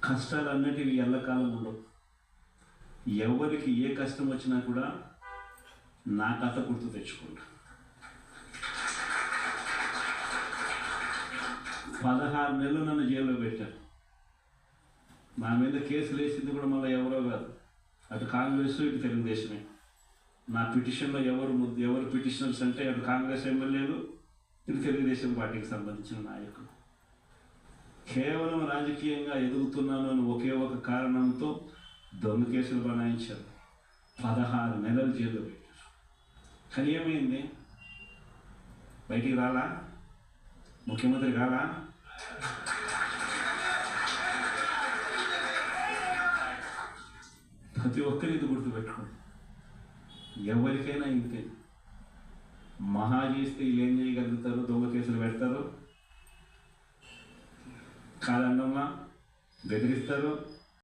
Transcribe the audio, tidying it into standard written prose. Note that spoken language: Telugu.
కష్టాలన్నిటివి ఎల్లకాలం ఉండవు. ఎవరికి ఏ కష్టం వచ్చినా కూడా నా కథ గుర్తు తెచ్చుకుంటా. 16 నెలలు నన్ను జైల్లో పెట్టారు. నా మీద కేసులు వేసింది కూడా మళ్ళీ ఎవరో కాదు, అటు కాంగ్రెస్ ఇటు తెలుగుదేశమే. నా పిటిషన్లో ఎవరు పిటిషనర్స్ అంటే అటు కాంగ్రెస్ ఎమ్మెల్యేలు, ఇటు తెలుగుదేశం పార్టీకి సంబంధించిన నాయకులు. కేవలం రాజకీయంగా ఎదుగుతున్నాను అని ఒకే ఒక కారణంతో దొంగ కేసులు బనాయించారు. 16 నెలలు జైల్లో పెట్టారు. కానీ ఏమైంది? బయటికి రాలా? ముఖ్యమంత్రి కాలా? ప్రతి ఒక్కరి ఇది గుర్తుపెట్టుకోండి. ఎవరికైనా ఇంతే. మహా చేస్తే వీళ్ళు ఏం చేయగలుగుతారు? దొంగ కేసులు పెడతారు, కాదన్నమ్మా బెదిరిస్తారు,